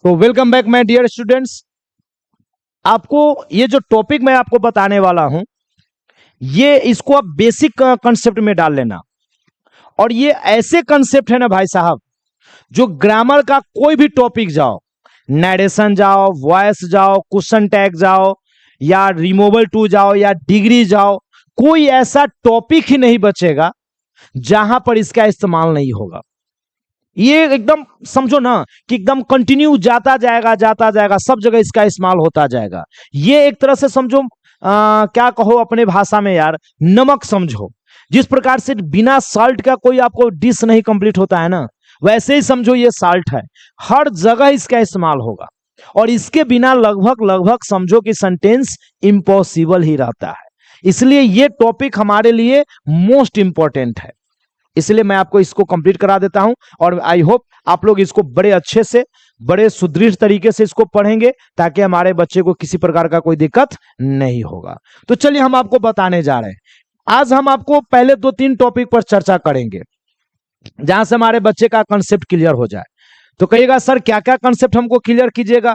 तो welcome back my dear students. आपको ये जो टॉपिक मैं आपको बताने वाला हूं, ये इसको आप बेसिक कंसेप्ट में डाल लेना। और ये ऐसे कंसेप्ट है ना भाई साहब, जो ग्रामर का कोई भी टॉपिक जाओ, नरेशन जाओ, वॉइस जाओ, क्वेश्चन टैग जाओ, या रिमूवल टू जाओ, या डिग्री जाओ, कोई ऐसा टॉपिक ही नहीं बचेगा जहां पर इसका इस्तेमाल नहीं होगा। ये एकदम समझो ना कि एकदम कंटिन्यू जाता जाएगा, सब जगह इसका इस्तेमाल होता जाएगा। ये एक तरह से समझो, क्या कहो अपने भाषा में यार, नमक समझो। जिस प्रकार से बिना साल्ट का कोई आपको डिश नहीं कंप्लीट होता है ना, वैसे ही समझो ये साल्ट है, हर जगह इसका इस्तेमाल होगा। और इसके बिना लगभग लगभग समझो कि सेंटेंस इम्पॉसिबल ही रहता है। इसलिए ये टॉपिक हमारे लिए मोस्ट इंपॉर्टेंट है। इसलिए मैं आपको इसको कंप्लीट करा देता हूं, और आई होप आप लोग इसको बड़े अच्छे से, बड़े सुदृढ़ तरीके से इसको पढ़ेंगे, ताकि हमारे बच्चे को किसी प्रकार का कोई दिक्कत नहीं होगा। तो चलिए हम आपको बताने जा रहे हैं। आज हम आपको पहले 2-3 टॉपिक पर चर्चा करेंगे, जहां से हमारे बच्चे का कंसेप्ट क्लियर हो जाए। तो कहिएगा सर क्या क्या कंसेप्ट हमको क्लियर कीजिएगा।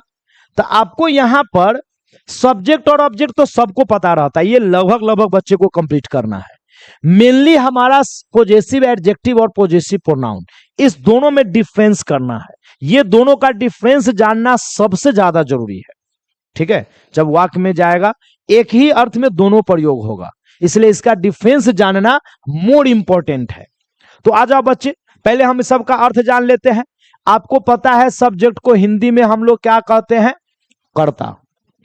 तो आपको यहां पर सब्जेक्ट और ऑब्जेक्ट तो सबको पता रहता है, ये लगभग लगभग बच्चे को कंप्लीट करना है। मेनली हमारा पॉजेसिव एडजेक्टिव और पॉजेसिव प्रोनाउन, इस दोनों में डिफरेंस करना है। ये दोनों का डिफरेंस जानना सबसे ज्यादा जरूरी है। ठीक है, जब वाक्य में जाएगा एक ही अर्थ में दोनों प्रयोग होगा, इसलिए इसका डिफरेंस जानना मोर इंपॉर्टेंट है। तो आ जाओ बच्चे, पहले हम सबका अर्थ जान लेते हैं। आपको पता है सब्जेक्ट को हिंदी में हम लोग क्या कहते हैं? कर्ता।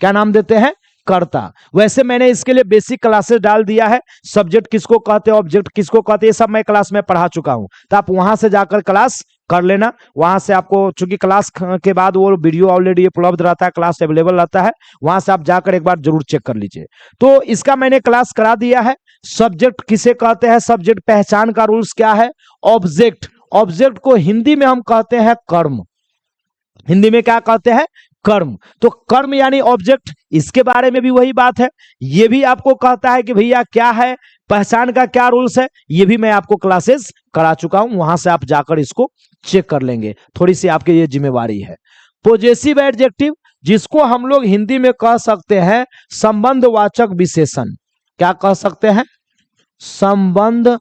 क्या नाम देते हैं? कर्ता। वैसे मैंने इसके लिए बेसिक क्लासेस डाल दिया है, सब्जेक्ट किसको कहते हैं, ऑब्जेक्ट किसको कहते हैं, ये सब मैं क्लास में पढ़ा चुका हूं। तो आप वहां से जाकर क्लास कर लेना। वहां से आपको, चूंकि क्लास के बाद वो वीडियो ऑलरेडी उपलब्ध रहता है, क्लास अवेलेबल रहता है, वहां से आप जाकर एक बार जरूर चेक कर लीजिए। तो इसका मैंने क्लास करा दिया है। सब्जेक्ट किसे कहते हैं, सब्जेक्ट पहचान का रूल्स क्या है। ऑब्जेक्ट, ऑब्जेक्ट को हिंदी में हम कहते हैं कर्म। हिंदी में क्या कहते हैं? कर्म। तो कर्म यानी ऑब्जेक्ट, इसके बारे में भी वही बात है। ये भी आपको कहता है कि भैया क्या है, पहचान का क्या रूल्स है, ये भी मैं आपको क्लासेस करा चुका हूं, वहां से आप जाकर इसको चेक कर लेंगे। थोड़ी सी आपकी ये जिम्मेवारी है। पॉजेसिव एडजेक्टिव, जिसको हम लोग हिंदी में कह सकते हैं संबंधवाचक विशेषण। क्या कह सकते हैं? संबंधवाचक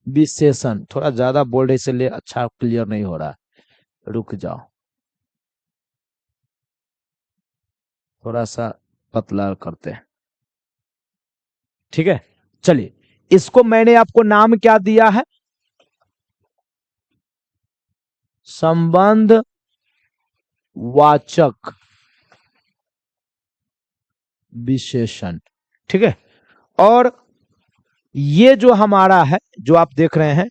विशेषण। थोड़ा ज्यादा बोल रहे इसलिए अच्छा क्लियर नहीं हो रहा, रुक जाओ, थोड़ा सा पतला करते हैं। ठीक है, चलिए, इसको मैंने आपको नाम क्या दिया है? संबंध वाचक विशेषण। ठीक है, और ये जो हमारा है, जो आप देख रहे हैं,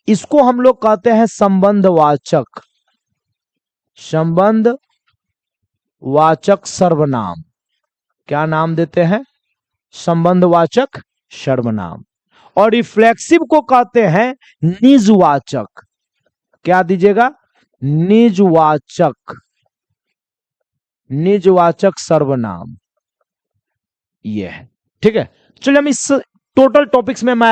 इसको हम लोग कहते हैं संबंधवाचक, संबंधवाचक सर्वनाम। क्या नाम देते हैं? संबंधवाचक सर्वनाम। और रिफ्लेक्सिव को कहते हैं निजवाचक। क्या दीजिएगा? निजवाचक, निजवाचक सर्वनाम, ये है। ठीक है, चलिए हम इस टोटल टॉपिक्स में मैं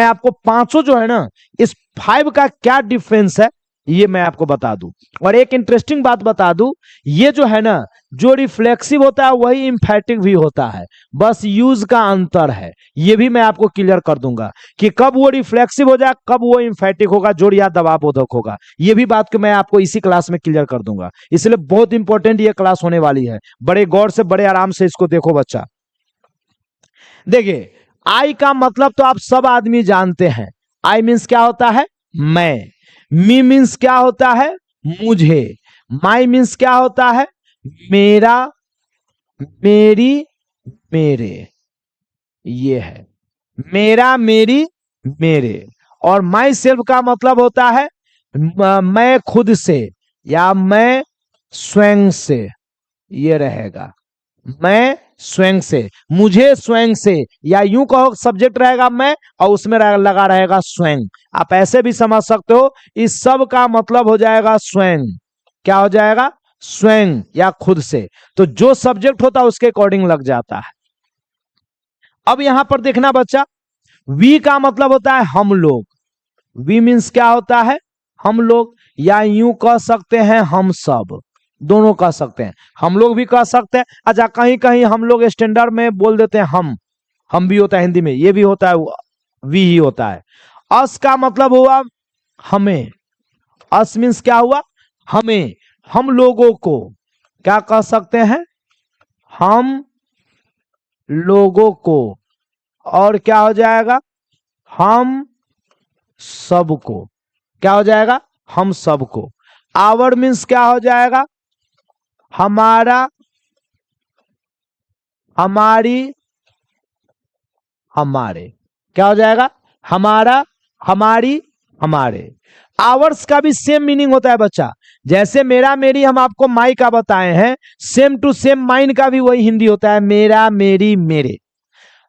आपको पांचों जो है ना, इस 5 का क्या डिफरेंस है ये मैं आपको बता दूं। और एक इंटरेस्टिंग बात बता दूं, ये जो है ना, जो रिफ्लेक्सिव होता है वही इंफेटिक भी होता है, बस यूज का अंतर है। ये भी मैं आपको क्लियर कर दूंगा कि कब वो रिफ्लेक्सिव हो जाए, कब वो इंफेटिक होगा, जोड़ या दबाव बोधक होगा। ये भी बात को मैं आपको इसी क्लास में क्लियर कर दूंगा। इसलिए बहुत इंपॉर्टेंट ये क्लास होने वाली है। बड़े गौर से, बड़े आराम से इसको देखो बच्चा। देखिए, आई का मतलब तो आप सब आदमी जानते हैं। आई मीन्स क्या होता है? मैं। मी मीन्स क्या होता है? मुझे। माई मीन्स क्या होता है? मेरा, मेरी, मेरे। ये है मेरा, मेरी, मेरे। और माई सेल्फ का मतलब होता है मैं खुद से या मैं स्वयं से। ये रहेगा मैं स्वयं से, मुझे स्वयं से, या यूं कहो सब्जेक्ट रहेगा मैं और उसमें लगा रहेगा स्वयं। आप ऐसे भी समझ सकते हो, इस सब का मतलब हो जाएगा स्वयं। क्या हो जाएगा? स्वयं या खुद से। तो जो सब्जेक्ट होता है उसके अकॉर्डिंग लग जाता है। अब यहां पर देखना बच्चा, वी का मतलब होता है हम लोग, वी मीन्स क्या होता है, हम लोग, या यूं कह सकते हैं हम सब, दोनों कह सकते हैं, हम लोग भी कह सकते हैं। अच्छा, कहीं कहीं हम लोग स्टैंडर्ड में बोल देते हैं हम भी होता है हिंदी में, ये भी होता है, वी ही होता है। अस का मतलब हुआ हमें, अस मीन्स क्या हुआ, हमें, हम लोगों को क्या कह सकते हैं, हम लोगों को, और क्या हो जाएगा, हम सबको, क्या हो जाएगा, हम सबको। आवर मीन्स क्या हो जाएगा, हमारा, हमारी, हमारे, क्या हो जाएगा, हमारा, हमारी, हमारे। आवर्स का भी सेम मीनिंग होता है बच्चा, जैसे मेरा मेरी हम आपको माई का बताए हैं, सेम टू सेम माइन का भी वही हिंदी होता है, मेरा मेरी मेरे।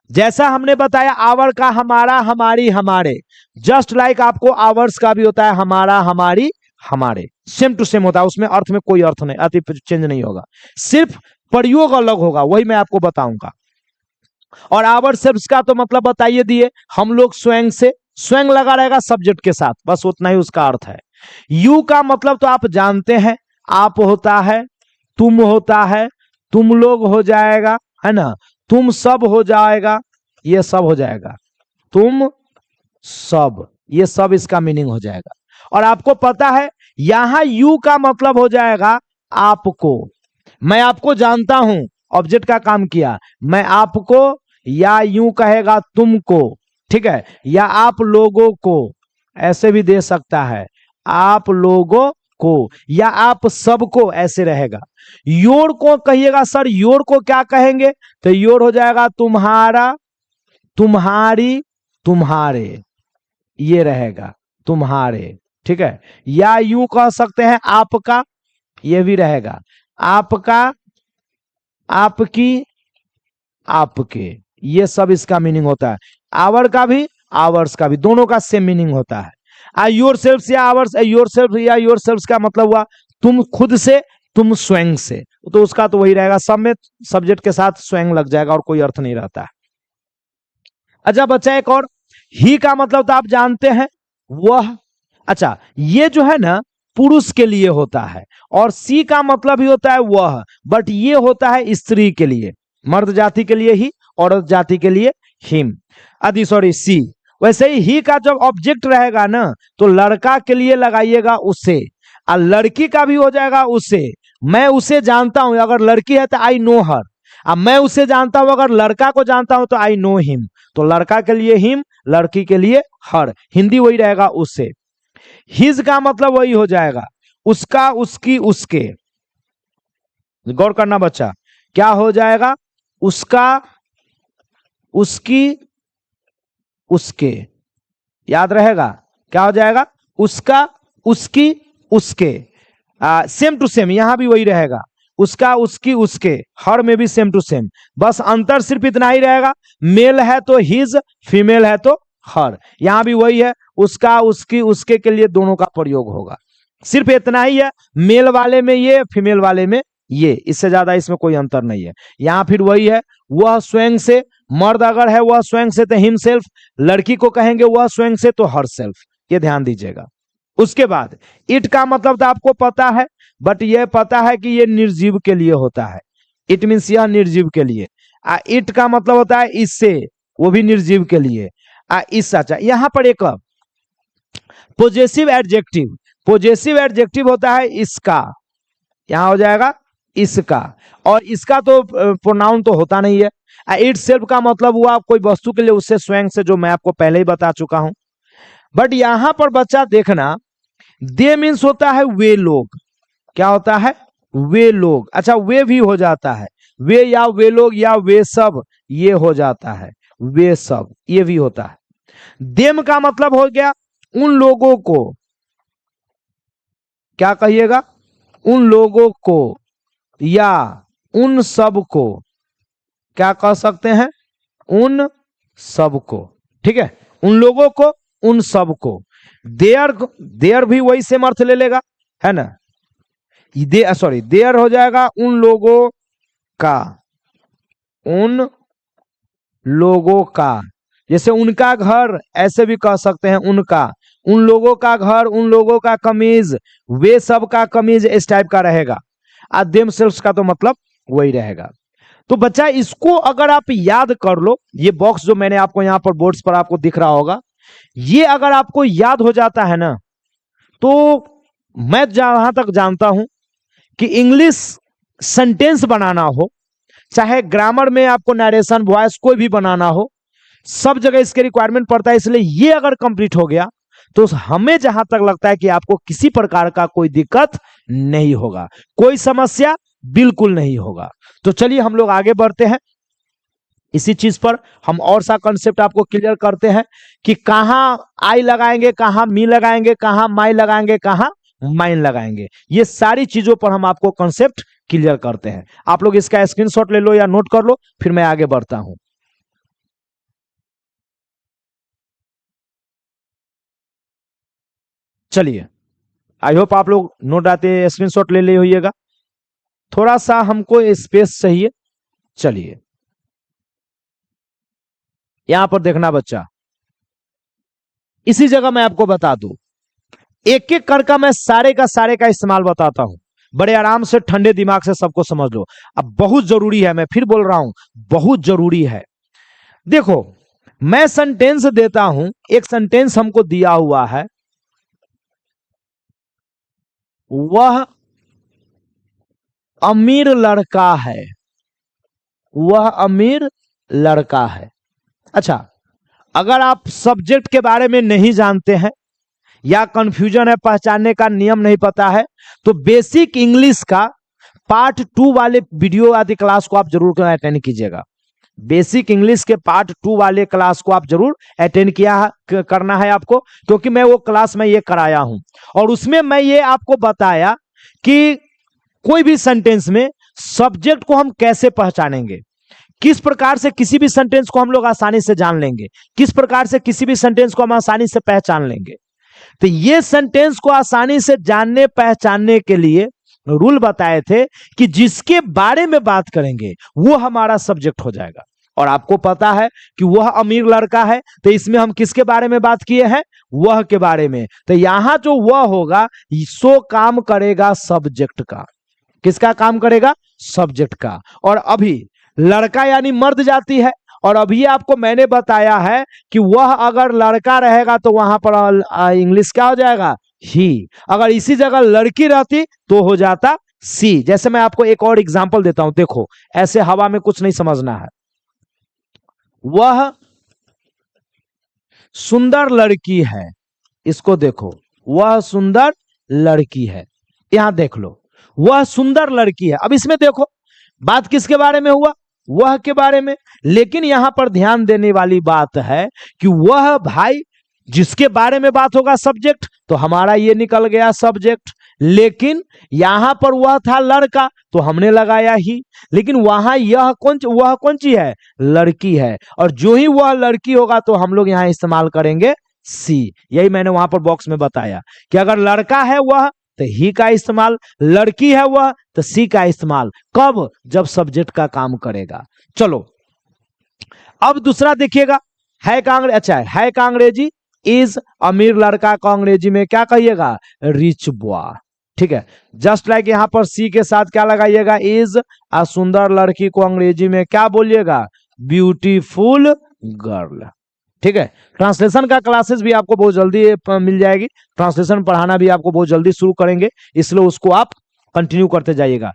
जैसा हमने बताया आवर का हमारा हमारी हमारे, जस्ट लाइक आपको आवर्स का भी होता है हमारा हमारी हमारे, सेम टू सेम होता है, उसमें अर्थ में कोई अर्थ नहीं, अर्थ चेंज नहीं होगा, सिर्फ प्रयोग अलग होगा, वही मैं आपको बताऊंगा। और आवर सेल्फ का तो मतलब बताइए दिए, हम लोग स्वयं से, स्वयं लगा रहेगा सब्जेक्ट के साथ, बस उतना ही उसका अर्थ है। यू का मतलब तो आप जानते हैं, आप होता है, तुम होता है, तुम लोग हो जाएगा, है ना, तुम सब हो जाएगा, ये सब हो जाएगा, तुम सब, ये सब इसका मीनिंग हो जाएगा। और आपको पता है यहां यू का मतलब हो जाएगा आपको, मैं आपको जानता हूं, ऑब्जेक्ट का काम किया, मैं आपको, या यूं कहेगा तुमको, ठीक है, या आप लोगों को, ऐसे भी दे सकता है, आप लोगों को, या आप सबको, ऐसे रहेगा। योर को कहिएगा सर, योर को क्या कहेंगे, तो योर हो जाएगा तुम्हारा, तुम्हारी, तुम्हारे, ये रहेगा तुम्हारे, ठीक है। या यूं कह सकते हैं आपका, ये भी रहेगा, आपका, आपकी, आपके, ये सब इसका मीनिंग होता है। आवर का भी, आवर्स का भी, दोनों का सेम मीनिंग होता है। योर सेल्फ या आवर्स, योर सेल्फ या योर सेल्फ का मतलब हुआ तुम खुद से, तुम स्वयं से, तो उसका तो वही रहेगा, सब में सब्जेक्ट के साथ स्वयं लग जाएगा और कोई अर्थ नहीं रहता है। अच्छा बच्चा एक और, ही का मतलब तो आप जानते हैं, वह, अच्छा ये जो है ना पुरुष के लिए होता है, और सी का मतलब ही होता है वह, बट ये होता है स्त्री के लिए, मर्द जाति के लिए ही, औरत जाति के लिए हिम, आदि सॉरी सी। वैसे ही का जब ऑब्जेक्ट रहेगा ना तो लड़का के लिए लगाइएगा उसे, और लड़की का भी हो जाएगा उसे, मैं उसे जानता हूं, अगर लड़की है तो आई नो हर, अब मैं उसे जानता हूं, अगर लड़का को जानता हूं तो आई नो हिम, तो लड़का के लिए हिम, लड़की के लिए हर, हिंदी वही रहेगा उससे। हिज का मतलब वही हो जाएगा उसका, उसकी, उसके, गौर करना बच्चा, क्या हो जाएगा, उसका, उसकी, उसके, याद रहेगा, क्या हो जाएगा, उसका, उसकी, उसके, सेम टू सेम यहां भी वही रहेगा, उसका, उसकी, उसके, हर में भी सेम टू सेम, बस अंतर सिर्फ इतना ही रहेगा, मेल है तो हिज, फीमेल है तो हर, यहां भी वही है, उसका, उसकी, उसके के लिए दोनों का प्रयोग होगा, सिर्फ इतना ही है, मेल वाले में ये, फीमेल वाले में ये, इससे ज्यादा इसमें कोई अंतर नहीं है। यहां फिर वही है, वह स्वयं से, मर्द अगर है वह स्वयं से तो हिमसेल्फ, लड़की को कहेंगे वह स्वयं से तो हर सेल्फ, ये ध्यान दीजिएगा। उसके बाद इट का मतलब तो आपको पता है, बट यह पता है कि यह निर्जीव के लिए होता है, इट मीन्स यह निर्जीव के लिए। इट का मतलब होता है इससे, वो भी निर्जीव के लिए। इस, अच्छा यहां पर एक पोजेसिव एडजेक्टिव, पोजेसिव एडजेक्टिव होता है इसका, यहां हो जाएगा इसका, और इसका तो प्रोनाउन तो होता नहीं है। इट सेल्फ का मतलब हुआ कोई वस्तु के लिए उससे स्वयं से, जो मैं आपको पहले ही बता चुका हूं। बट यहां पर बच्चा देखना, दे मीन्स होता है वे लोग, क्या होता है, वे लोग, अच्छा वे भी हो जाता है, वे या वे लोग या वे सब, ये हो जाता है, वे सब, ये भी होता है। देम का मतलब हो गया उन लोगों को, क्या कहिएगा, उन लोगों को, या उन सब को, क्या कह सकते हैं, उन सब को, ठीक है, उन लोगों को, उन सब को। देयर, देयर भी वही सेम अर्थ ले लेगा, है ना, सॉरी देयर हो जाएगा उन लोगों का, उन लोगों का, जैसे उनका घर, ऐसे भी कह सकते हैं उनका, उन लोगों का घर, उन लोगों का कमीज, वे सब का कमीज, इस टाइप का रहेगा। देमसेल्व्स का तो मतलब वही रहेगा। तो बच्चा इसको अगर आप याद कर लो, ये बॉक्स जो मैंने आपको यहां पर बोर्ड्स पर आपको दिख रहा होगा, ये अगर आपको याद हो जाता है ना, तो मैं जहां तक जानता हूं कि इंग्लिश सेंटेंस बनाना हो, चाहे ग्रामर में आपको नरेशन वॉइस कोई भी बनाना हो, सब जगह इसके रिक्वायरमेंट पड़ता है। इसलिए ये अगर कंप्लीट हो गया तो हमें जहां तक लगता है कि आपको किसी प्रकार का कोई दिक्कत नहीं होगा, कोई समस्या बिल्कुल नहीं होगा। तो चलिए हम लोग आगे बढ़ते हैं। इसी चीज पर हम और सा कॉन्सेप्ट आपको क्लियर करते हैं कि कहां आई लगाएंगे, कहां मी लगाएंगे, कहां माई लगाएंगे, कहां माइन लगाएंगे। ये सारी चीजों पर हम आपको कॉन्सेप्ट क्लियर करते हैं। आप लोग इसका स्क्रीनशॉट ले लो या नोट कर लो, फिर मैं आगे बढ़ता हूं। चलिए, आई होप आप लोग नोट आते स्क्रीनशॉट ले होइएगा। थोड़ा सा हमको स्पेस चाहिए। चलिए, यहां पर देखना बच्चा, इसी जगह मैं आपको बता दूं, एक एक करके मैं सारे का इस्तेमाल बताता हूं। बड़े आराम से ठंडे दिमाग से सबको समझ लो। अब बहुत जरूरी है, मैं फिर बोल रहा हूं, बहुत जरूरी है। देखो, मैं सेंटेंस देता हूं, एक सेंटेंस हमको दिया हुआ है, वह अमीर लड़का है, वह अमीर लड़का है। अच्छा, अगर आप सब्जेक्ट के बारे में नहीं जानते हैं या कंफ्यूजन है, पहचानने का नियम नहीं पता है, तो बेसिक इंग्लिश का पार्ट 2 वाले वीडियो आदि क्लास को आप जरूर अटेंड कीजिएगा। बेसिक इंग्लिश के पार्ट 2 वाले क्लास को आप जरूर अटेंड करना है आपको, क्योंकि मैं वो क्लास में ये कराया हूं और उसमें मैं ये आपको बताया कि कोई भी सेंटेंस में सब्जेक्ट को हम कैसे पहचानेंगे, किस प्रकार से किसी भी सेंटेंस को हम लोग आसानी से जान लेंगे, किस प्रकार से किसी भी सेंटेंस को हम आसानी से पहचान लेंगे। तो ये सेंटेंस को आसानी से जानने पहचानने के लिए रूल बताए थे कि जिसके बारे में बात करेंगे वो हमारा सब्जेक्ट हो जाएगा। और आपको पता है कि वह अमीर लड़का है, तो इसमें हम किसके बारे में बात किए हैं, वह के बारे में। तो यहां जो वह होगा सो काम करेगा सब्जेक्ट का। किसका काम करेगा, सब्जेक्ट का। और अभी लड़का यानी मर्द जाति है, और अभी आपको मैंने बताया है कि वह अगर लड़का रहेगा तो वहां पर इंग्लिश क्या हो जाएगा, ही। अगर इसी जगह लड़की रहती तो हो जाता सी। जैसे मैं आपको एक और एग्जांपल देता हूं, देखो, ऐसे हवा में कुछ नहीं समझना है। वह सुंदर लड़की है, इसको देखो, वह सुंदर लड़की है। यहां देख लो, वह सुंदर लड़की है। अब इसमें देखो, बात किसके बारे में हुआ, वह के बारे में। लेकिन यहां पर ध्यान देने वाली बात है कि वह भाई जिसके बारे में बात होगा सब्जेक्ट, तो हमारा ये निकल गया सब्जेक्ट। लेकिन यहां पर वह था लड़का तो हमने लगाया ही। लेकिन वहां वह कौन सी है, लड़की है। और जो ही वह लड़की होगा तो हम लोग यहां इस्तेमाल करेंगे सी। यही मैंने वहां पर बॉक्स में बताया कि अगर लड़का है वह तो ही का इस्तेमाल, लड़की है वह तो सी का इस्तेमाल। कब, जब सब्जेक्ट का काम करेगा। चलो, अब दूसरा देखिएगा, है का अच्छा है का अंग्रेजी इज, अमीर लड़का का अंग्रेजी में क्या कहिएगा, रिच बॉय। ठीक है, जस्ट लाइक यहां पर सी के साथ क्या लगाइएगा, इज। आ सुंदर लड़की को अंग्रेजी में क्या बोलिएगा, ब्यूटीफुल गर्ल। ठीक है, ट्रांसलेशन का क्लासेस भी आपको बहुत जल्दी मिल जाएगी। ट्रांसलेशन पढ़ाना भी आपको बहुत जल्दी शुरू करेंगे, इसलिए उसको आप कंटिन्यू करते जाइएगा।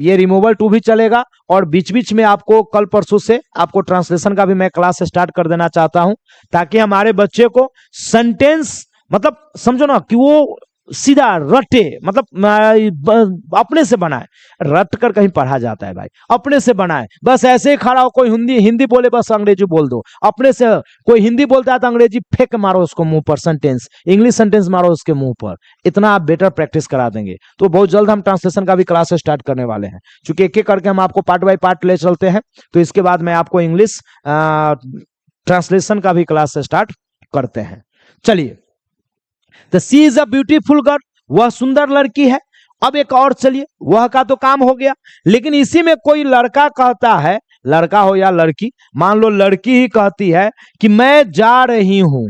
ये रिमूवल 2 भी चलेगा, और बीच बीच में आपको कल परसों से आपको ट्रांसलेशन का भी मैं क्लास स्टार्ट कर देना चाहता हूं, ताकि हमारे बच्चे को सेंटेंस मतलब समझो ना कि वो सीधा रटे, मतलब अपने से बनाए। रट कर कहीं पढ़ा जाता है भाई, अपने से बनाए। बस ऐसे ही खड़ा हो, कोई हिंदी बोले बस अंग्रेजी बोल दो। अपने से कोई हिंदी बोलता है तो अंग्रेजी फेंक मारो उसको मुंह पर, सेंटेंस इंग्लिश सेंटेंस मारो उसके मुंह पर। इतना आप बेटर प्रैक्टिस करा देंगे। तो बहुत जल्द हम ट्रांसलेशन का भी क्लास स्टार्ट करने वाले हैं। चूंकि एक एक करके हम आपको पार्ट बाय पार्ट ले चलते हैं, तो इसके बाद मैं आपको इंग्लिश ट्रांसलेशन का भी क्लास स्टार्ट करते हैं। चलिए, तो सी इज अ ब्यूटीफुल गर्ल, वह सुंदर लड़की है। अब एक और, चलिए, वह का तो काम हो गया। लेकिन इसी में कोई लड़का कहता है, लड़का हो या लड़की, मान लो लड़की ही कहती है कि मैं जा रही हूं,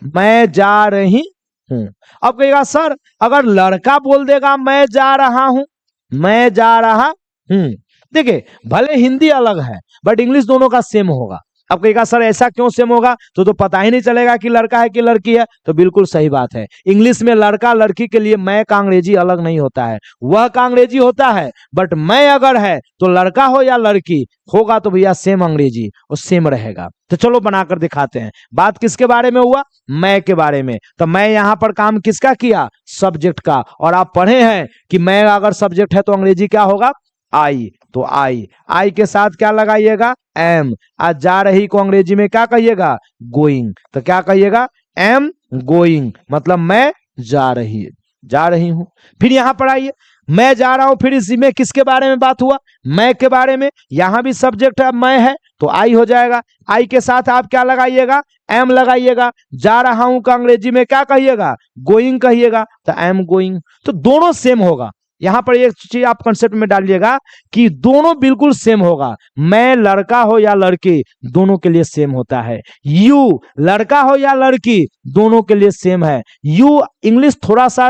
मैं जा रही हूं। अब कहेगा सर अगर लड़का बोल देगा मैं जा रहा हूं, मैं जा रहा हूं, देखिए भले हिंदी अलग है बट इंग्लिश दोनों का सेम होगा। अब कहेगा सर ऐसा क्यों सेम होगा, तो पता ही नहीं चलेगा कि लड़का है कि लड़की है, तो बिल्कुल सही बात है। इंग्लिश में लड़का लड़की के लिए मैं का अंग्रेजी अलग नहीं होता है, वह का अंग्रेजी होता है, बट मैं अगर है तो लड़का हो या लड़की होगा तो भैया सेम अंग्रेजी और सेम रहेगा। तो चलो बनाकर दिखाते हैं। बात किसके बारे में हुआ, मैं के बारे में। तो मैं यहां पर काम किसका किया, सब्जेक्ट का। और आप पढ़े हैं कि मैं अगर सब्जेक्ट है तो अंग्रेजी क्या होगा, आई। तो आई के साथ क्या लगाइएगा, एम। आज जा रही को अंग्रेजी में क्या कहिएगा, गोइंग। तो क्या कहिएगा, एम गोइंग, मतलब मैं जा रही हूं। फिर यहां पर आइए, मैं जा रहा हूं, फिर इसी में किसके बारे में बात हुआ, मैं के बारे में। यहां भी सब्जेक्ट है मैं है तो आई हो जाएगा। आई के साथ आप क्या लगाइएगा, एम लगाइएगा। जा रहा हूं का अंग्रेजी में क्या कहिएगा, गोइंग कहिएगा, तो एम गोइंग। तो दोनों सेम होगा। यहां पर एक चीज आप कंसेप्ट में डालिएगा कि दोनों बिल्कुल सेम होगा। मैं लड़का हो या लड़की दोनों के लिए सेम होता है। यू लड़का हो या लड़की दोनों के लिए सेम है। यू इंग्लिश थोड़ा सा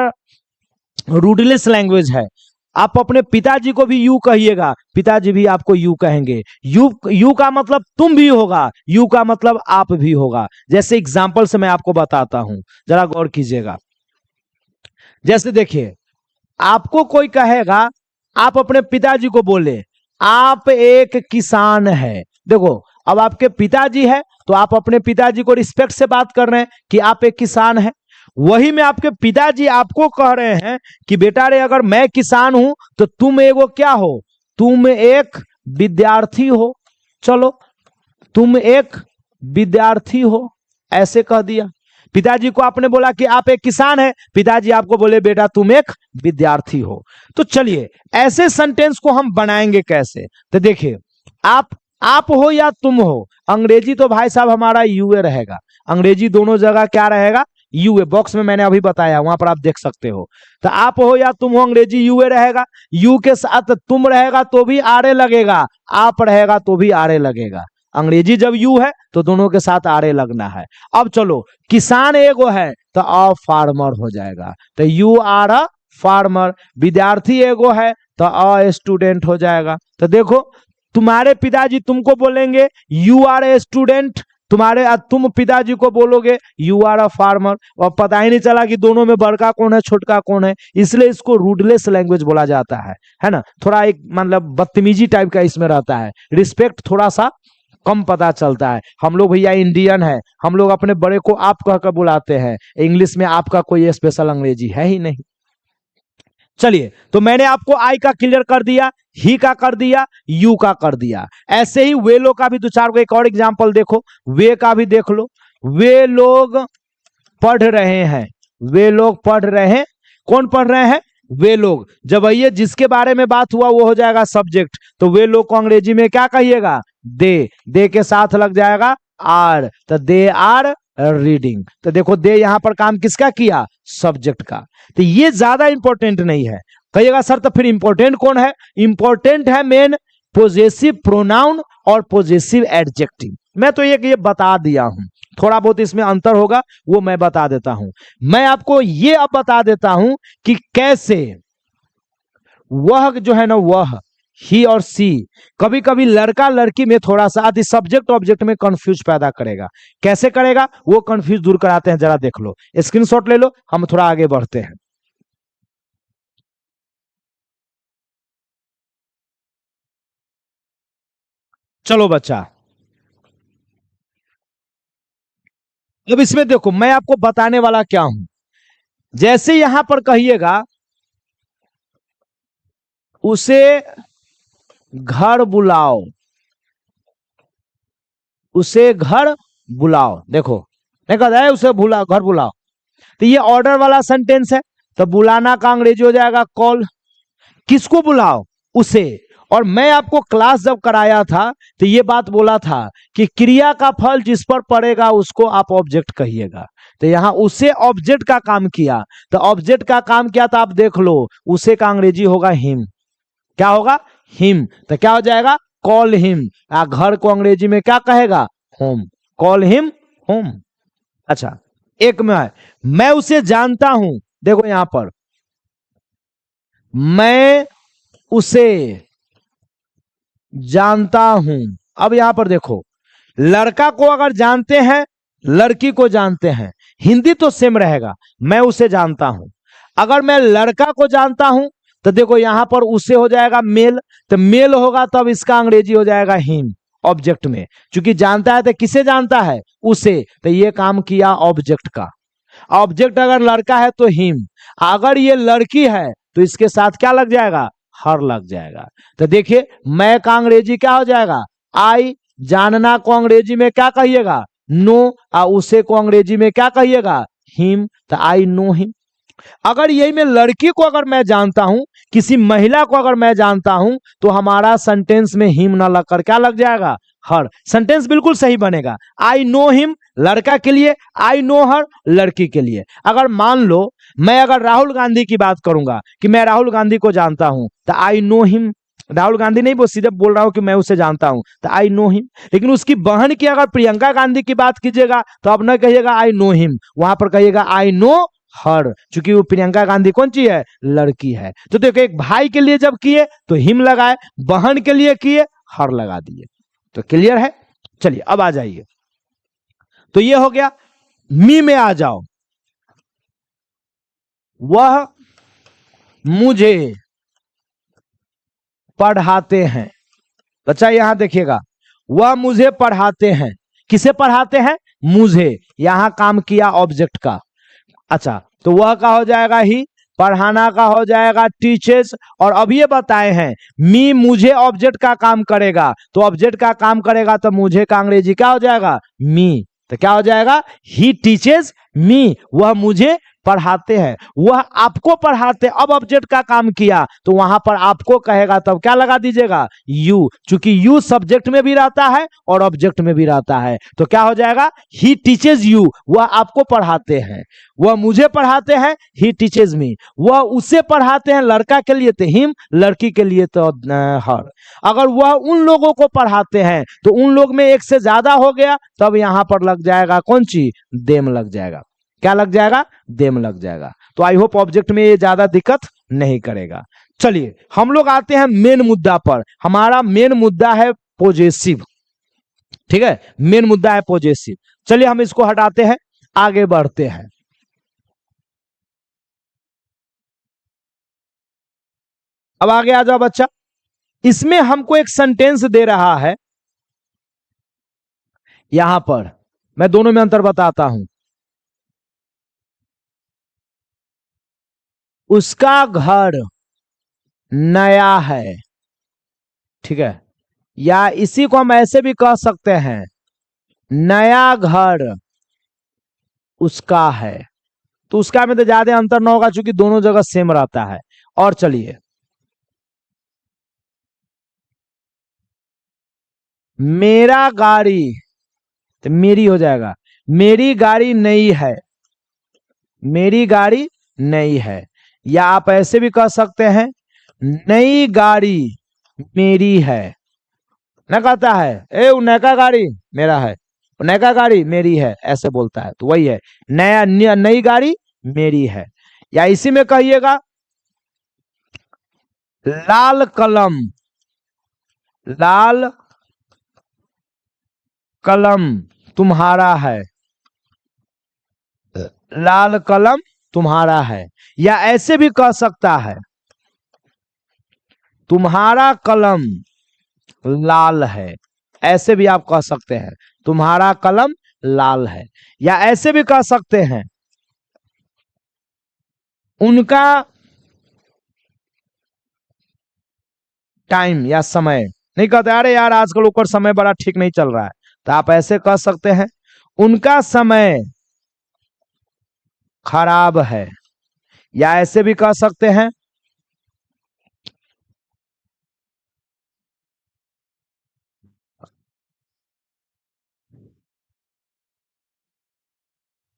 रूडलेस लैंग्वेज है। आप अपने पिताजी को भी यू कहिएगा, पिताजी भी आपको यू कहेंगे। यू का मतलब तुम भी होगा, यू का मतलब आप भी होगा। जैसे एग्जांपल से मैं आपको बताता हूं, जरा गौर कीजिएगा। जैसे देखिए, आपको कोई कहेगा, आप अपने पिताजी को बोले आप एक किसान है। देखो अब आपके पिताजी है तो आप अपने पिताजी को रिस्पेक्ट से बात कर रहे हैं कि आप एक किसान है। वही में आपके पिताजी आपको कह रहे हैं कि बेटा रे अगर मैं किसान हूं तो तुम एगो क्या हो, तुम एक विद्यार्थी हो। चलो तुम एक विद्यार्थी हो, ऐसे कह दिया। पिताजी को आपने बोला कि आप एक किसान है, पिताजी आपको बोले बेटा तुम एक विद्यार्थी हो। तो चलिए ऐसे सेंटेंस को हम बनाएंगे कैसे, तो देखिए आप हो या तुम हो, अंग्रेजी तो भाई साहब हमारा यूए रहेगा। अंग्रेजी दोनों जगह क्या रहेगा, यूए। बॉक्स में मैंने अभी बताया, वहां पर आप देख सकते हो। तो आप हो या तुम हो, अंग्रेजी यूए रहेगा। यू के साथ तुम रहेगा तो भी आरे लगेगा, आप रहेगा तो भी आरे लगेगा। अंग्रेजी जब यू है तो दोनों के साथ आरे लगना है। अब चलो किसान एगो है तो अ फार्मर हो जाएगा, तो यू आर अ फार्मर। विद्यार्थी एगो है तो अ स्टूडेंट हो जाएगा। तो देखो तुम्हारे पिताजी तुमको बोलेंगे यू आर ए स्टूडेंट, तुम पिताजी को बोलोगे यू आर अ फार्मर, और पता ही नहीं चला कि दोनों में बड़का कौन है छोटका कौन है। इसलिए इसको रूडलेस लैंग्वेज बोला जाता है ना। थोड़ा एक मतलब बदतमीजी टाइप का इसमें रहता है, रिस्पेक्ट थोड़ा सा कम पता चलता है। हम लोग भैया इंडियन है, हम लोग अपने बड़े को आप कहकर बुलाते हैं। इंग्लिश में आपका कोई स्पेशल अंग्रेजी है ही नहीं। चलिए तो मैंने आपको आई का क्लियर कर दिया, ही का कर दिया, यू का कर दिया। ऐसे ही वे लोग का भी दो चार को एक और एग्जांपल देखो, वे का भी देख लो। वे लोग पढ़ रहे हैं, वे लोग पढ़ रहे हैं। कौन पढ़ रहे हैं, वे लोग। जब ये जिसके बारे में बात हुआ वो हो जाएगा सब्जेक्ट, तो वे लोग को अंग्रेजी में क्या कहिएगा, दे के साथ लग जाएगा आर, तो दे आर रीडिंग। तो देखो दे यहां पर काम किसका किया, सब्जेक्ट का। तो ये ज्यादा इंपॉर्टेंट नहीं है। कहिएगा सर तो फिर इंपॉर्टेंट कौन है, इंपॉर्टेंट है मेन पोजेसिव प्रोनाउन और पोजेसिव एडजेक्टिव। मैं तो ये बता दिया हूं, थोड़ा बहुत इसमें अंतर होगा वो मैं बता देता हूं। मैं आपको ये अब बता देता हूं कि कैसे वह जो है ना, वह ही और सी कभी कभी लड़का लड़की में थोड़ा सा आदि सब्जेक्ट ऑब्जेक्ट में कंफ्यूज पैदा करेगा। कैसे करेगा वो कंफ्यूज दूर कराते हैं, जरा देख लो, स्क्रीनशॉट ले लो, हम थोड़ा आगे बढ़ते हैं। चलो बच्चा, अब इसमें देखो मैं आपको बताने वाला क्या हूं। जैसे यहां पर कहिएगा उसे घर बुलाओ, उसे घर बुलाओ। देखो नहीं कहता है उसे घर बुलाओ, तो ये ऑर्डर वाला सेंटेंस है। तो बुलाना का अंग्रेजी हो जाएगा कॉल। किसको बुलाओ, उसे। और मैं आपको क्लास जब कराया था तो ये बात बोला था कि क्रिया का फल जिस पर पड़ेगा उसको आप ऑब्जेक्ट कहिएगा। तो यहां उसे ऑब्जेक्ट का काम किया, तो ऑब्जेक्ट का काम किया तो आप देख लो उसे का अंग्रेजी होगा हिम। क्या होगा, हिम। तो क्या हो जाएगा, कॉल हिम, घर को अंग्रेजी में क्या कहेगा? होम। Call him home. अच्छा, एक में है मैं उसे जानता हूं, देखो यहां पर मैं उसे जानता हूं। अब यहां पर देखो, लड़का को अगर जानते हैं, लड़की को जानते हैं, हिंदी तो सेम रहेगा, मैं उसे जानता हूं। अगर मैं लड़का को जानता हूं तो देखो यहां पर उसे हो जाएगा मेल, तो मेल होगा तब इसका अंग्रेजी हो जाएगा हिम ऑब्जेक्ट में, क्योंकि जानता है तो किसे जानता है? उसे, तो ये काम किया ऑब्जेक्ट का। ऑब्जेक्ट अगर लड़का है तो हिम, अगर ये लड़की है तो इसके साथ क्या लग जाएगा? हर लग जाएगा। तो देखिए मैं का अंग्रेजी क्या हो जाएगा? आई। जानना को अंग्रेजी में क्या कहिएगा? नो। उसे को अंग्रेजी में क्या कहिएगा? हिम। तो आई नो हिम। अगर यही में लड़की को अगर मैं जानता हूं, किसी महिला को अगर मैं जानता हूं, तो हमारा सेंटेंस में हिम ना लगकर क्या लग जाएगा? हर। सेंटेंस बिल्कुल सही बनेगा। आई नो हिम लड़का के लिए, आई नो हर लड़की के लिए। अगर मान लो मैं अगर राहुल गांधी की बात करूंगा कि मैं राहुल गांधी को जानता हूं, तो I know him. Rahul Gandhi नहीं, वो सीधे बोल रहा हूं कि मैं उसे जानता हूं, तो आई नो हिम। लेकिन उसकी बहन की अगर प्रियंका गांधी की बात कीजिएगा तो अब न कहिएगा आई नो हिम, वहां पर कहिएगा आई नो हर, क्योंकि वो प्रियंका गांधी कौन सी है? लड़की है। तो देखो एक भाई के लिए जब किए तो हिम लगाए, बहन के लिए किए हर लगा दिए। तो क्लियर है? चलिए अब आ जाइए, तो ये हो गया। मी में आ जाओ। वह मुझे पढ़ाते हैं। बच्चा यहां देखिएगा, वह मुझे पढ़ाते हैं। किसे पढ़ाते हैं? मुझे। यहां काम किया ऑब्जेक्ट का। अच्छा, तो वह का हो जाएगा ही, पढ़ाना का हो जाएगा टीचर्स। और अब ये बताए हैं मी मुझे ऑब्जेक्ट का काम करेगा, तो ऑब्जेक्ट का काम करेगा तो मुझे का अंग्रेजी क्या हो जाएगा? मी। तो क्या हो जाएगा? ही टीचेस मी, वह मुझे पढ़ाते हैं। वह आपको पढ़ाते, अब ऑब्जेक्ट का काम किया तो वहां पर आपको कहेगा, तब क्या लगा दीजिएगा? यू, क्योंकि यू सब्जेक्ट में भी रहता है और ऑब्जेक्ट में भी रहता है। तो क्या हो जाएगा? ही टीचेस यू, वह आपको पढ़ाते हैं। वह मुझे पढ़ाते हैं, ही टीचेस मी। वह उसे पढ़ाते हैं, लड़का के लिए तो हिम, लड़की के लिए तो हर। अगर वह उन लोगों को पढ़ाते हैं तो उन लोग में एक से ज्यादा हो गया, तब यहां पर लग जाएगा कौन सी? देम लग जाएगा। क्या लग जाएगा? देम लग जाएगा। तो आई होप ऑब्जेक्ट में ये ज्यादा दिक्कत नहीं करेगा। चलिए हम लोग आते हैं मेन मुद्दा पर। हमारा मेन मुद्दा है पोजेसिव। ठीक है, मेन मुद्दा है पोजेसिव। चलिए हम इसको हटाते हैं, आगे बढ़ते हैं। अब आगे आ जाओ बच्चा। इसमें हमको एक सेंटेंस दे रहा है, यहां पर मैं दोनों में अंतर बताता हूं। उसका घर नया है। ठीक है, या इसी को हम ऐसे भी कह सकते हैं, नया घर उसका है। तो उसका में तो ज्यादा अंतर ना होगा क्योंकि दोनों जगह सेम रहता है। और चलिए, मेरा गाड़ी, तो मेरी हो जाएगा, मेरी गाड़ी नई है। मेरी गाड़ी नई है। या आप ऐसे भी कह सकते हैं, नई गाड़ी मेरी है। ना कहता है ए वो नया गाड़ी मेरा है, नया गाड़ी मेरी है, ऐसे बोलता है। तो वही है, नई गाड़ी मेरी है। या इसी में कहिएगा, लाल कलम, लाल कलम तुम्हारा है। लाल कलम तुम्हारा है। या ऐसे भी कह सकता है, तुम्हारा कलम लाल है। ऐसे भी आप कह सकते हैं, तुम्हारा कलम लाल है। या ऐसे भी कह सकते हैं, उनका टाइम या समय। नहीं कहते अरे यार आजकल ऊपर समय बड़ा ठीक नहीं चल रहा है, तो आप ऐसे कह सकते हैं, उनका समय खराब है। या ऐसे भी कह सकते हैं,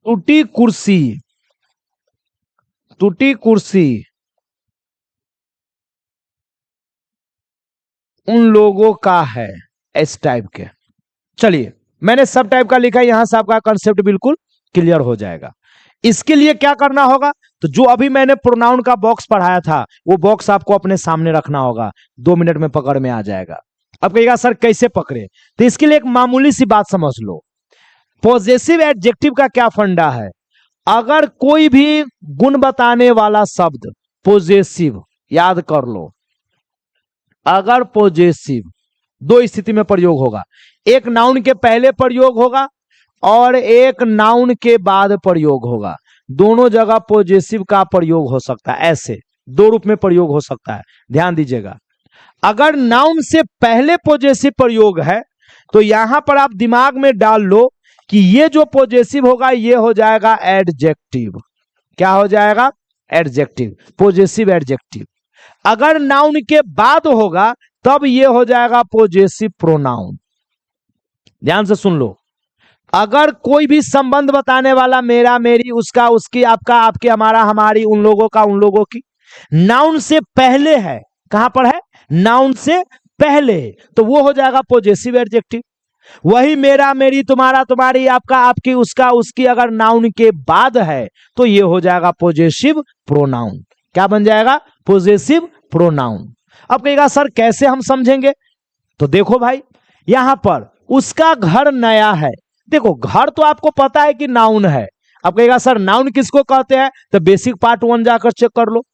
टूटी कुर्सी, टूटी कुर्सी उन लोगों का है, इस टाइप के। चलिए मैंने सब टाइप का लिखा है, यहां से आपका कंसेप्ट बिल्कुल क्लियर हो जाएगा। इसके लिए क्या करना होगा, तो जो अभी मैंने प्रोनाउन का बॉक्स पढ़ाया था वो बॉक्स आपको अपने सामने रखना होगा, 2 मिनट में पकड़ में आ जाएगा। अब कहिएगा सर कैसे पकड़े, तो इसके लिए एक मामूली सी बात समझ लो। पॉजेसिव एडजेक्टिव का क्या फंडा है, अगर कोई भी गुण बताने वाला शब्द पॉजेसिव, याद कर लो, अगर पॉजेसिव दो स्थिति में प्रयोग होगा, एक नाउन के पहले प्रयोग होगा और एक नाउन के बाद प्रयोग होगा, दोनों जगह पॉजेसिव का प्रयोग हो सकता है। ऐसे दो रूप में प्रयोग हो सकता है, ध्यान दीजिएगा। अगर नाउन से पहले पॉजेसिव प्रयोग है तो यहां पर आप दिमाग में डाल लो कि ये जो पॉजेसिव होगा ये हो जाएगा एडजेक्टिव। क्या हो जाएगा, एडजेक्टिव, पॉजेसिव एडजेक्टिव। अगर नाउन के बाद होगा तब ये हो जाएगा पॉजेसिव प्रोनाउन। ध्यान से सुन लो, अगर कोई भी संबंध बताने वाला मेरा, मेरी, उसका, उसकी, आपका, आपके, हमारा, हमारी, उन लोगों का, उन लोगों की, नाउन से पहले है, कहां पर है, नाउन से पहले, तो वो हो जाएगा पॉजेसिव एडजेक्टिव। वही मेरा, मेरी, तुम्हारा, तुम्हारी, आपका, आपकी, उसका, उसकी अगर नाउन के बाद है तो ये हो जाएगा पॉजेसिव प्रोनाउन। क्या बन जाएगा, पॉजेसिव प्रोनाउन। अब कहेगा सर कैसे हम समझेंगे, तो देखो भाई, यहां पर उसका घर नया है, देखो घर तो आपको पता है कि नाउन है। अब कहेगा सर नाउन किसको कहते हैं, तो बेसिक पार्ट 1 जाकर चेक कर लो,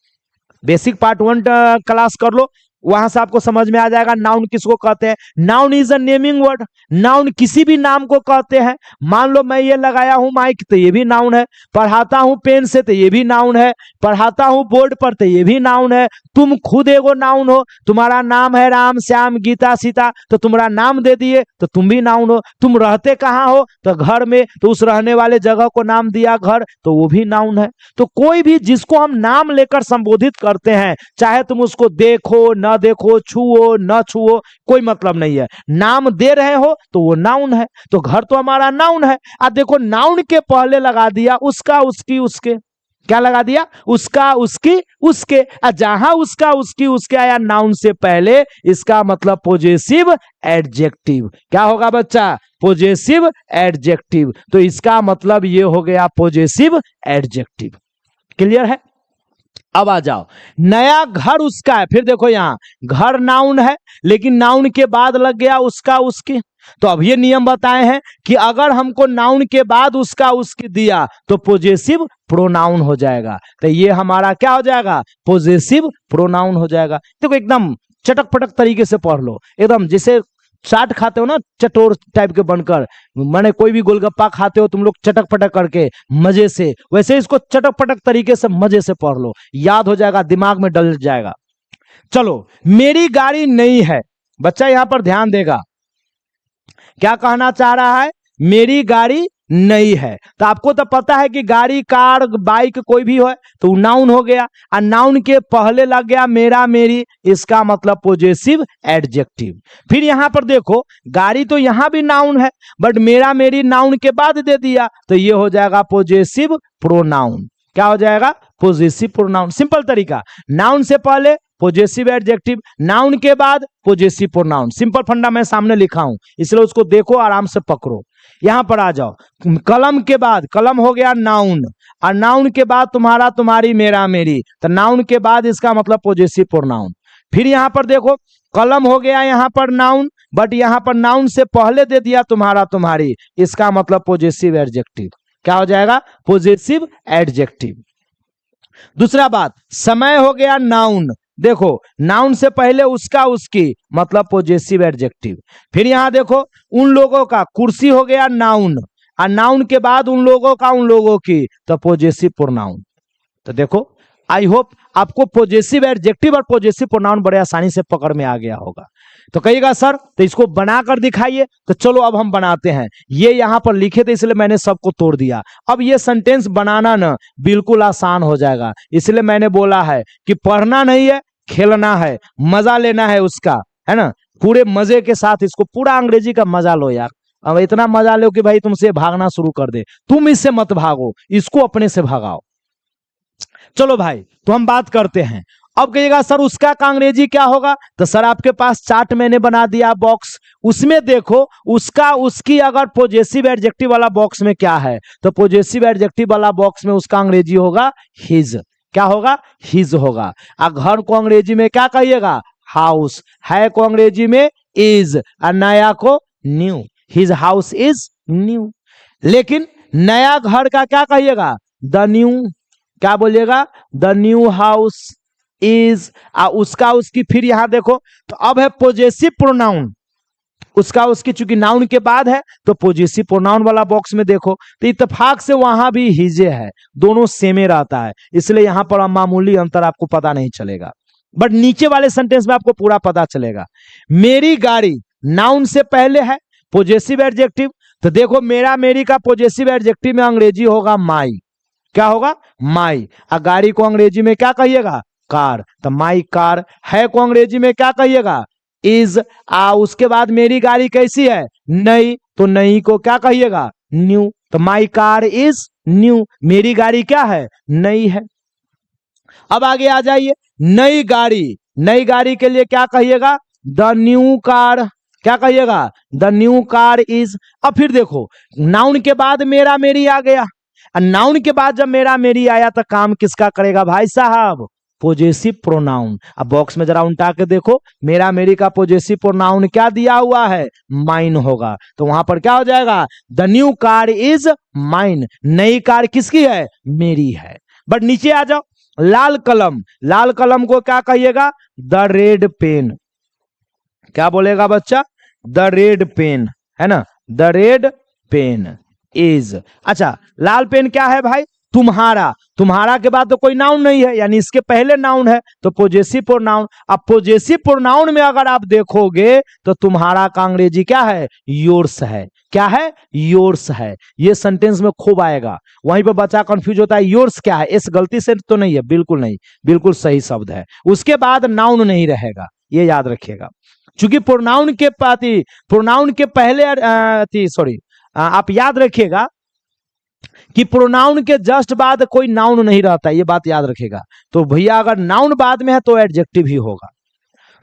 बेसिक पार्ट 1 क्लास कर लो, वहां से आपको समझ में आ जाएगा नाउन किसको कहते हैं। Noun is a naming word, noun किसी भी नाम को कहते हैं। मान लो मैं ये लगाया हूं माइक, तो ये भी नाउन है। पढ़ाता हूं पेन से, तो ये भी नाउन है। पढ़ाता हूं बोर्ड पर, तो ये भी नाउन है। तुम खुद एगो नाउन हो, तुम्हारा नाम है राम, श्याम, गीता, सीता, तो तुम्हारा नाम दे दिए तो तुम भी नाउन हो। तुम रहते कहाँ हो, तो घर में, तो उस रहने वाले जगह को नाम दिया घर, तो वो भी नाउन है। तो कोई भी जिसको हम नाम लेकर संबोधित करते हैं, चाहे तुम उसको देखो न देखो, छुओ न छुओ, कोई मतलब नहीं है, नाम दे रहे हो तो वो नाउन है। तो घर तो हमारा नाउन है। अब देखो नाउन के पहले लगा दिया उसका, उसकी, उसके, क्या लगा दिया, उसका, उसकी, उसके। जहां उसका, उसकी, उसके आया नाउन से पहले, इसका मतलब पॉजेसिव एडजेक्टिव। क्या होगा बच्चा, पॉजेसिव एडजेक्टिव। तो इसका मतलब ये हो गया पॉजेसिव एडजेक्टिव। क्लियर है। अब आ जाओ, नया घर उसका है, फिर देखो यहां घर नाउन है लेकिन नाउन के बाद लग गया उसका, उसकी। तो अब ये नियम बताए हैं कि अगर हमको नाउन के बाद उसका, उसकी दिया तो पॉजेसिव प्रोनाउन हो जाएगा। तो ये हमारा क्या हो जाएगा, पॉजेसिव प्रोनाउन हो जाएगा। देखो एकदम चटक पटक तरीके से पढ़ लो, एकदम जैसे चाट खाते हो ना चटोर टाइप के बनकर, माने कोई भी गोलगप्पा खाते हो तुम लोग चटक पटक करके मजे से, वैसे इसको चटक पटक तरीके से मजे से पढ़ लो, याद हो जाएगा, दिमाग में डल जाएगा। चलो, मेरी गाड़ी नई है, बच्चा यहां पर ध्यान देगा, क्या कहना चाह रहा है, मेरी गाड़ी नई है। तो आपको तो पता है कि गाड़ी, कार, बाइक कोई भी हो तो नाउन हो गया, और नाउन के पहले लग गया मेरा, मेरी, इसका मतलब पॉजेसिव एडजेक्टिव। फिर यहां पर देखो गाड़ी तो यहां भी नाउन है, बट मेरा, मेरी नाउन के बाद दे दिया तो ये हो जाएगा पॉजेसिव प्रोनाउन। क्या हो जाएगा, पॉजेसिव प्रोनाउन। सिंपल तरीका, नाउन से पहले पॉजेसिव एडजेक्टिव, नाउन के बाद पॉजेसिव प्रोनाउन। सिंपल फंडा मैं सामने लिखा हूं, इसलिए उसको देखो, आराम से पकड़ो। यहां पर आ जाओ, कलम के बाद, कलम हो गया नाउन, और नाउन के बाद तुम्हारा, तुम्हारी, मेरा, मेरी, तो नाउन के बाद इसका मतलब पॉजेसिव प्रोनाउन। फिर यहां पर देखो कलम हो गया यहां पर नाउन, बट यहां पर नाउन से पहले दे दिया तुम्हारा, तुम्हारी, इसका मतलब पॉजेसिव एडजेक्टिव। क्या हो जाएगा, पॉजेसिव एडजेक्टिव। दूसरा बात, समय हो गया नाउन, देखो नाउन से पहले उसका, उसकी, मतलब पॉजेसिव एडजेक्टिव। फिर यहां देखो उन लोगों का, कुर्सी हो गया नाउन, और नाउन के बाद उन लोगों का, उन लोगों की, तो पॉजेसिव प्रोनाउन। तो देखो आई होप आपको पॉजेसिव एडजेक्टिव और पॉजेसिव प्रोनाउन बड़े आसानी से पकड़ में आ गया होगा। तो कहिएगा सर तो इसको बनाकर दिखाइए, तो चलो अब हम बनाते हैं। ये यहां पर लिखे थे इसलिए मैंने सबको तोड़ दिया। अब ये सेंटेंस बनाना ना बिल्कुल आसान हो जाएगा, इसलिए मैंने बोला है कि पढ़ना नहीं है, खेलना है, मजा लेना है उसका, है ना, पूरे मजे के साथ इसको पूरा अंग्रेजी का मजा लो यार। अब इतना मजा लो कि भाई तुमसे भागना शुरू कर दे। तुम इससे मत भागो, इसको अपने से भगाओ। चलो भाई, तो हम बात करते हैं। अब कहिएगा सर उसका का अंग्रेजी क्या होगा, तो सर आपके पास चार्ट मैंने बना दिया बॉक्स, उसमें देखो उसका उसकी अगर पॉजेसिव एडजेक्टिव वाला बॉक्स में क्या है, तो पॉजेसिव एडजेक्टिव वाला बॉक्स में उसका अंग्रेजी होगा हिज। क्या होगा, हिज होगा। घर को अंग्रेजी में क्या कहिएगा, हाउस। है को अंग्रेजी में इज, और नया को new. His house is new. लेकिन नया घर का क्या कहिएगा, द न्यू। क्या बोलिएगा, द न्यू हाउस इज। उसका उसकी फिर यहां देखो, तो अब है पॉजेसिव प्रोनाउन, उसका उसकी चूंकि नाउन के बाद है तो पॉजेसिव प्रोनाउन वाला बॉक्स में देखो, तो इत्तेफाक से वहां भी हिजे है, दोनों सेमे रहता है, इसलिए यहां पर मामूली अंतर आपको पता नहीं चलेगा, बट नीचे वाले सेंटेंस में आपको पूरा पता चलेगा। मेरी गाड़ी नाउन से पहले है पॉजेसिव एडजेक्टिव, तो देखो मेरा मेरी का पॉजेसिव एडजेक्टिव में अंग्रेजी होगा माई। क्या होगा, माई। गाड़ी को अंग्रेजी में क्या कहिएगा, कार, तो माई कार। है को अंग्रेजी में क्या कहिएगा, इज। उसके बाद मेरी गाड़ी कैसी है, नई, तो नई को क्या कहिएगा, न्यू, तो माई कार इज न्यू। मेरी गाड़ी क्या है, नई है। अब आगे आ जाइए, नई गाड़ी, नई गाड़ी के लिए क्या कहिएगा, द न्यू कार। क्या कहिएगा, द न्यू कार इज। अब फिर देखो नाउन के बाद मेरा मेरी आ गया, नाउन के बाद जब मेरा मेरी आया तो काम किसका करेगा भाई साहब, पॉजेसिव प्रोनाउन। अब बॉक्स में जरा उल्टा के देखो, मेरा मेरी का पॉजेसिव प्रोनाउन क्या दिया हुआ है, माइन होगा, तो वहां पर क्या हो जाएगा, the new car is mine. नई कार किसकी है, मेरी है। बट नीचे आ जाओ, लाल कलम, लाल कलम को क्या कहिएगा, द रेड पेन। क्या बोलेगा बच्चा, द रेड पेन, है ना, द रेड पेन इज। अच्छा लाल पेन क्या है भाई, तुम्हारा। तुम्हारा के बाद तो कोई नाउन नहीं है, यानी इसके पहले नाउन है, तो पॉजेसिव प्रोनाउन। अब पॉजेसिव प्रोनाउन में अगर आप देखोगे तो तुम्हारा का अंग्रेजी क्या है, योर्स है। क्या है, योर्स है। ये सेंटेंस में खूब आएगा, वहीं पर बच्चा कंफ्यूज होता है, योर्स क्या है, इस गलती से तो नहीं है, बिल्कुल नहीं, बिल्कुल सही शब्द है। उसके बाद नाउन नहीं रहेगा, ये याद रखिएगा, क्योंकि प्रोनाउन के पाती, प्रोनाउन के पहले सॉरी आप याद रखिएगा कि प्रोनाउन के जस्ट बाद कोई नाउन नहीं रहता, ये बात याद रखिएगा। तो भैया अगर नाउन बाद में है तो एडजेक्टिव ही होगा।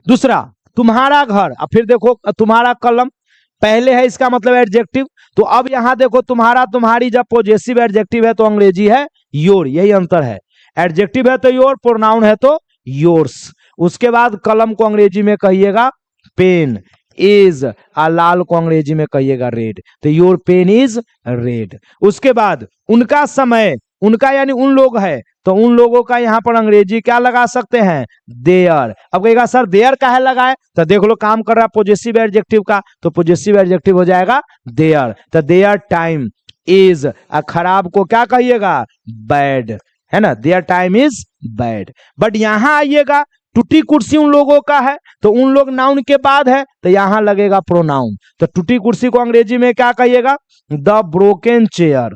दूसरा, तुम्हारा घर, अब फिर देखो तुम्हारा कलम पहले है, इसका मतलब एडजेक्टिव। तो अब यहां देखो तुम्हारा तुम्हारी जब पॉजेसिव एडजेक्टिव है तो अंग्रेजी है योर, यही अंतर है। एडजेक्टिव है तो योर, प्रोनाउन है तो योर्स। उसके बाद कलम को अंग्रेजी में कहिएगा पेन इज, लाल को अंग्रेजी में कहिएगा रेड, तो योर पेन इज रेड। उसके बाद उनका समय, उनका यानी उन लोग है, तो उन लोगों का यहां पर अंग्रेजी क्या लगा सकते हैं, देयर। अब कहेगा सर देयर का है लगाए, तो देख लो काम कर रहा पॉजेसिव एडजेक्टिव का, तो पॉजेसिव एडजेक्टिव हो जाएगा देयर, तो देयर टाइम इज। खराब को क्या कहिएगा, बैड, है ना, their time is bad. But यहां आइएगा, टूटी कुर्सी उन लोगों का है, तो उन लोग नाउन के बाद है, तो यहां लगेगा प्रोनाउन, तो टूटी कुर्सी को अंग्रेजी में क्या कहिएगा, the broken chair,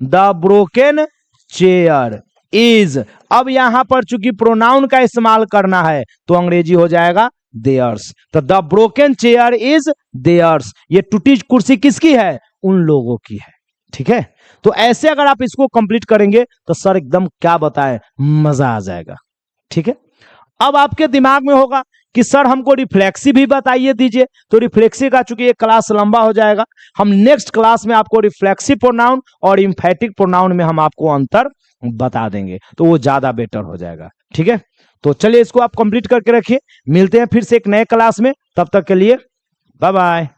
the broken chair is. अब यहां पर चूंकि प्रोनाउन का इस्तेमाल करना है तो अंग्रेजी हो जाएगा देयर्स, तो the broken chair is theirs. ये टूटी कुर्सी किसकी है, उन लोगों की है। ठीक है, तो ऐसे अगर आप इसको कंप्लीट करेंगे तो सर एकदम क्या बताएं, मजा आ जाएगा। ठीक है, अब आपके दिमाग में होगा कि सर हमको रिफ्लेक्सिव भी बताइए दीजिए, तो रिफ्लेक्सिव का चूंकि ये क्लास लंबा हो जाएगा, हम नेक्स्ट क्लास में आपको रिफ्लेक्सिव प्रोनाउन और एम्फैटिक प्रोनाउन में हम आपको अंतर बता देंगे, तो वो ज्यादा बेटर हो जाएगा। ठीक है, तो चलिए इसको आप कंप्लीट करके रखिए, मिलते हैं फिर से एक नए क्लास में, तब तक के लिए बाय बाय।